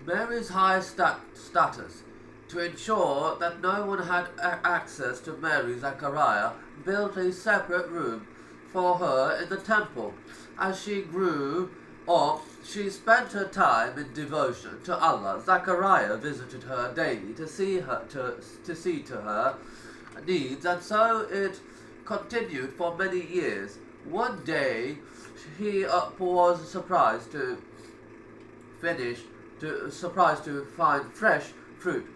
Mary's high status, to ensure that no one had access to Mary, Zachariah built a separate room for her in the temple. As she grew up, she spent her time in devotion to Allah. Zachariah visited her daily to see to her needs, and so it continued for many years. One day, he was surprised to find fresh fruit,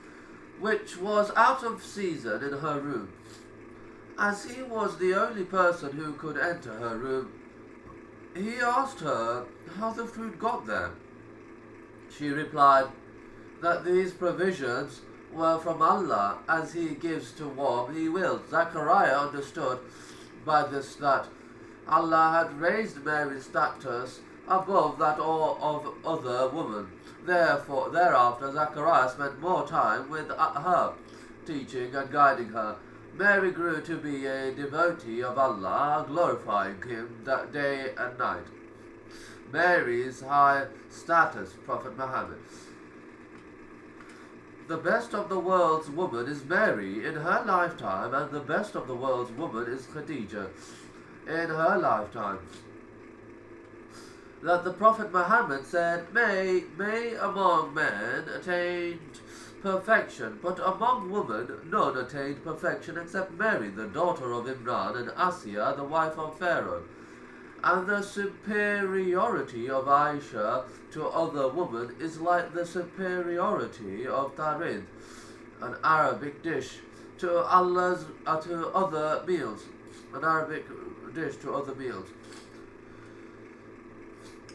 which was out of season in her room. As he was the only person who could enter her room, he asked her how the fruit got there. She replied that these provisions were from Allah, as He gives to whom He wills. Zachariah understood by this that Allah had raised Mary's status above that of other women. Thereafter, Zachariah spent more time with her, teaching and guiding her. Mary grew to be a devotee of Allah, glorifying Him day and night. Mary's high status, Prophet Muhammad. The best of the world's woman is Mary in her lifetime, and the best of the world's woman is Khadija in her lifetime. That the Prophet Muhammad said, May among men attained perfection, but among women none attained perfection except Mary, the daughter of Imran, and Asiya, the wife of Pharaoh. And the superiority of Aisha to other women is like the superiority of tarid, an Arabic dish, to other meals. An Arabic dish to other meals.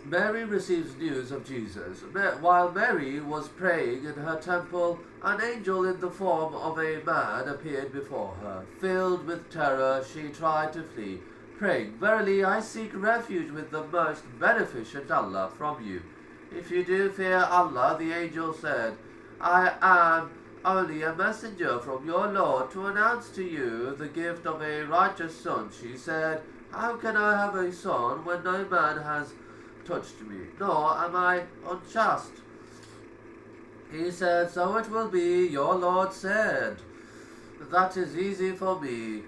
Mary receives news of Jesus. While Mary was praying in her temple, an angel in the form of a man appeared before her. Filled with terror, she tried to flee, praying, Verily, I seek refuge with the most beneficent Allah from you. If you do fear Allah, the angel said, I am only a messenger from your Lord to announce to you the gift of a righteous son. She said, How can I have a son when no man has touched me, nor am I unchaste? He said, So it will be, your Lord said, That is easy for me,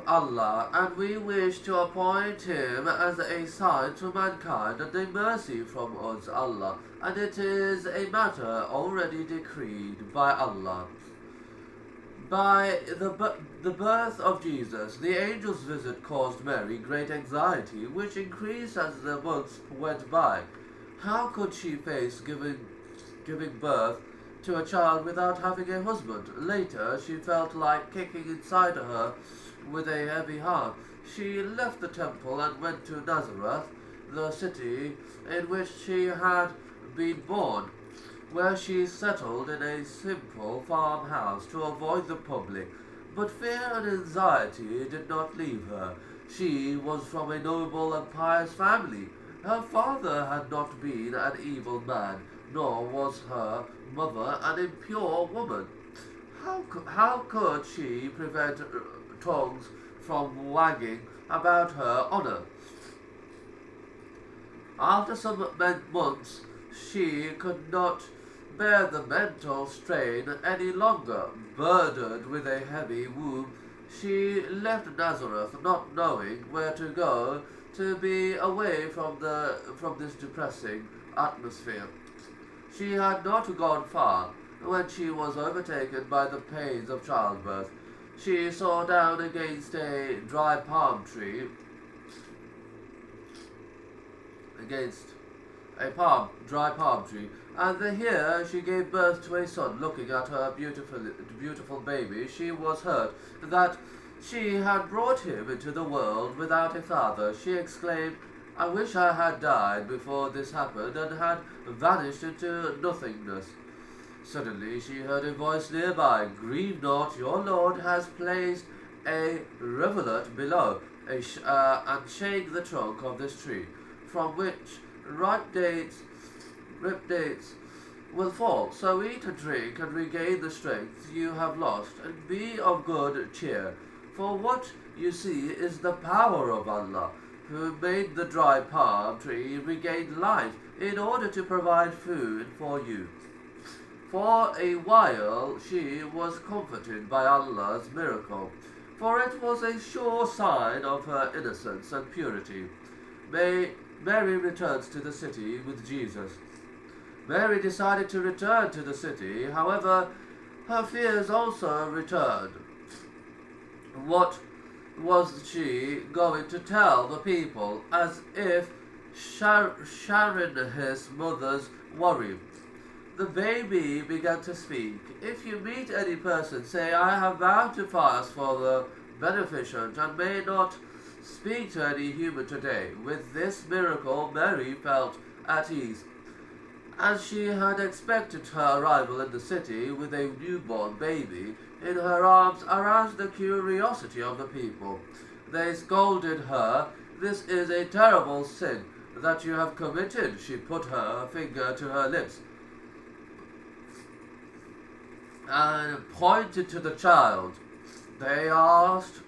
Allah, and we wish to appoint him as a sign to mankind and a mercy from us, Allah, and it is a matter already decreed by Allah. By the birth of Jesus, the angel's visit caused Mary great anxiety, which increased as the months went by. How could she face giving birth to a child without having a husband? Later, she felt like kicking inside her with a heavy heart. She left the temple and went to Nazareth, the city in which she had been born, where she settled in a simple farmhouse to avoid the public. But fear and anxiety did not leave her. She was from a noble and pious family. Her father had not been an evil man, nor was her mother an impure woman. How could she prevent tongues from wagging about her honor? After some months, she could not bear the mental strain any longer. Burdened with a heavy womb, she left Nazareth, not knowing where to go to be away from this depressing atmosphere. She had not gone far when she was overtaken by the pains of childbirth. She saw down against a dry palm tree, and here she gave birth to a son. Looking at her beautiful baby, she was hurt that she had brought him into the world without a father. She exclaimed, I wish I had died before this happened and had vanished into nothingness. Suddenly she heard a voice nearby, Grieve not, your Lord has placed a rivulet below, and shake the trunk of this tree, from which ripe dates will fall. So eat and drink and regain the strength you have lost, and be of good cheer. For what you see is the power of Allah. who made the dry palm tree, regained life in order to provide food for you. For a while she was comforted by Allah's miracle, for it was a sure sign of her innocence and purity. Mary returns to the city with Jesus. Mary decided to return to the city, however, her fears also returned. What was she going to tell the people, as if sharing his mother's worry? The baby began to speak. If you meet any person, say, I have vowed to fast for the beneficent, and may not speak to any human today. With this miracle, Mary felt at ease, as she had expected her arrival in the city with a newborn baby in her arms aroused the curiosity of the people. They scolded her. This is a terrible sin that you have committed. She put her finger to her lips and pointed to the child. They asked,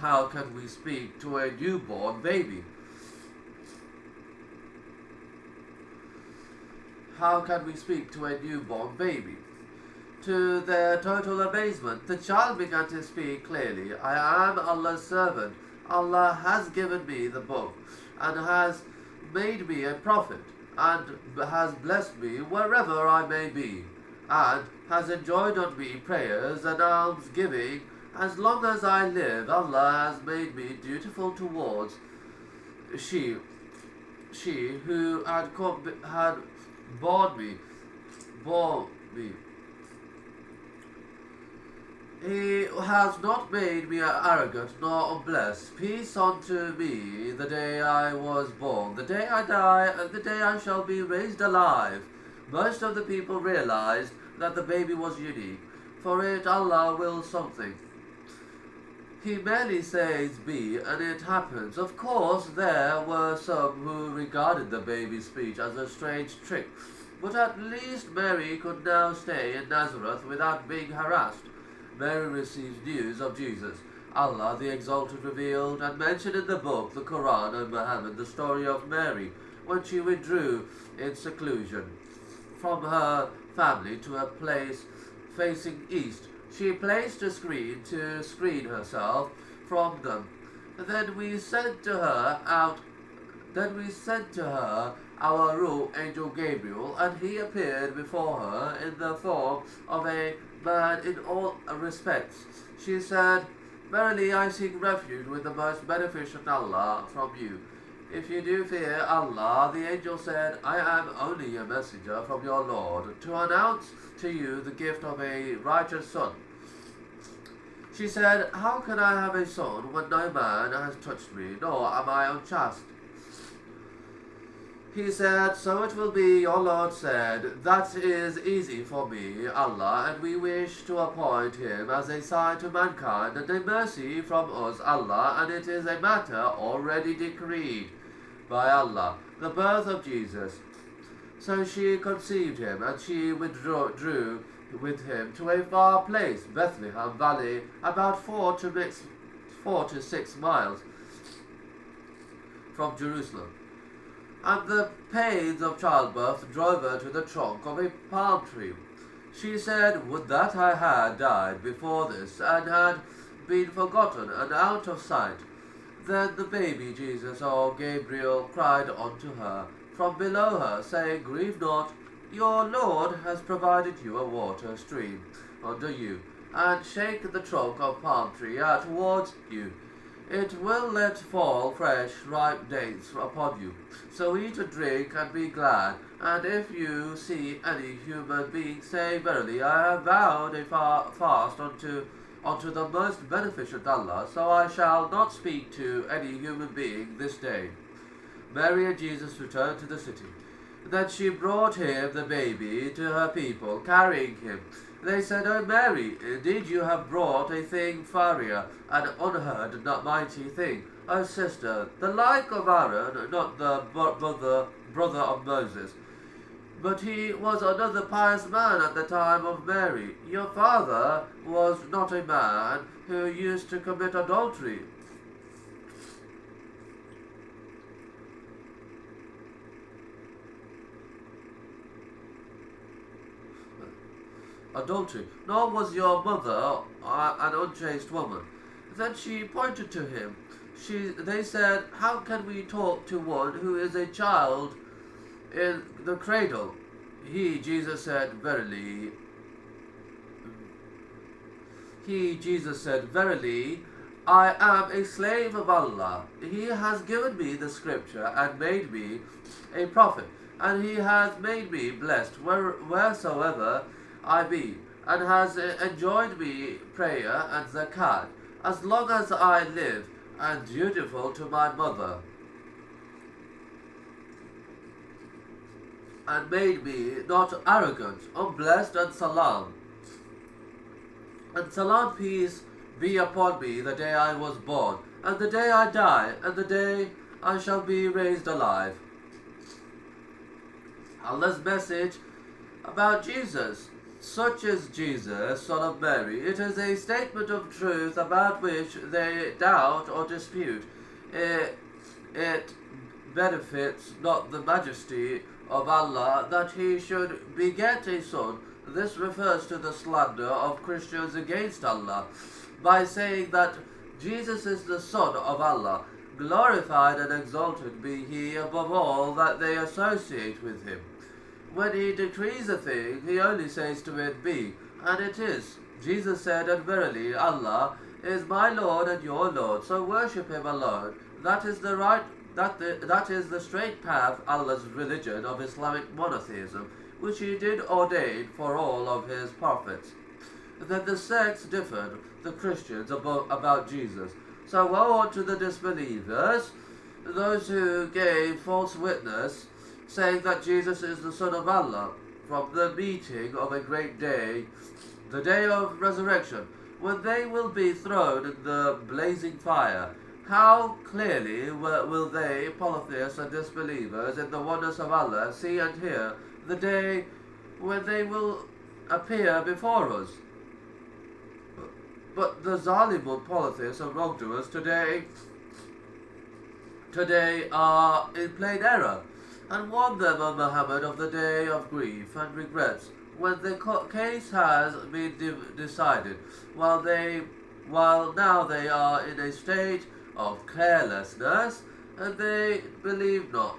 how can we speak to a newborn baby? How can we speak to a newborn baby? To their total amazement, the child began to speak clearly. I am Allah's servant. Allah has given me the book and has made me a prophet and has blessed me wherever I may be, and has enjoined on me prayers and almsgiving. As long as I live, Allah has made me dutiful towards she who had born me. He has not made me arrogant nor unblessed. Peace unto me the day I was born, the day I die, and the day I shall be raised alive. Most of the people realized that the baby was unique. For it Allah wills something. He merely says be, and it happens. Of course, there were some who regarded the baby's speech as a strange trick, but at least Mary could now stay in Nazareth without being harassed. Mary receives news of Jesus. Allah the Exalted revealed and mentioned in the book, the Quran, and Muhammad the story of Mary when she withdrew in seclusion from her family to a place facing east. She placed a screen to screen herself from them. Then we sent to her our Ruh, Angel Gabriel, and he appeared before her in the form of a man in all respects. She said, Verily I seek refuge with the most beneficent Allah from you. If you do fear Allah, the angel said, I am only a messenger from your Lord to announce to you the gift of a righteous son. She said, How can I have a son when no man has touched me, nor am I unchaste? He said, So it will be, your Lord said, That is easy for me, Allah, and we wish to appoint him as a sign to mankind and a mercy from us, Allah, and it is a matter already decreed by Allah, the birth of Jesus. So she conceived him, and she withdrew with him to a far place, Bethlehem Valley, about 4 to 6 miles from Jerusalem. And the pains of childbirth drove her to the trunk of a palm tree. She said, Would that I had died before this, and had been forgotten and out of sight. Then the baby Jesus, or Gabriel, cried unto her from below her, saying, Grieve not, your Lord has provided you a water stream under you, and shake the trunk of palm tree towards you. It will let fall fresh, ripe dates upon you. So eat and drink and be glad. And if you see any human being, say, Verily, I have vowed a fast unto the most beneficent Allah, so I shall not speak to any human being this day. Mary and Jesus returned to the city. Then she brought him, the baby, to her people, carrying him. They said, O Mary, indeed you have brought a thing farier, an unheard and not mighty thing. O sister, the like of Aaron, not the brother of Moses. But he was another pious man at the time of Mary. Your father was not a man who used to commit adultery. adultery, nor was your mother an unchaste woman. Then she pointed to him. They said, how can we talk to one who is a child in the cradle? Jesus said, Verily, I am a slave of Allah. He has given me the scripture and made me a prophet, and he has made me blessed wheresoever I be, and has enjoined me prayer and zakat, as long as I live, and dutiful to my mother, and made me not arrogant, unblessed, and salam. And salam peace be upon me the day I was born, and the day I die, and the day I shall be raised alive. Allah's message about Jesus. Such is Jesus, son of Mary. It is a statement of truth about which they doubt or dispute. It benefits not the majesty of Allah that he should beget a son. This refers to the slander of Christians against Allah by saying that Jesus is the Son of Allah. Glorified and exalted be he above all that they associate with him. When he decrees a thing, he only says to it, be, and it is. Jesus said, and verily Allah is my Lord and your Lord, so worship him alone. That is the straight path, Allah's religion of Islamic monotheism, which he did ordain for all of his prophets. Then the sects differed, the Christians, about Jesus. So woe unto the disbelievers, those who gave false witness, saying that Jesus is the Son of Allah, from the meeting of a great day, the day of resurrection, when they will be thrown in the blazing fire. How clearly will they, polytheists and disbelievers in the oneness of Allah, see and hear the day when they will appear before us. But the Zalimun polytheists and wrongdoers today are in plain error, and warn them, O Muhammad, of the day of grief and regrets, when the case has been decided, while now they are in a state of carelessness, and they believe not.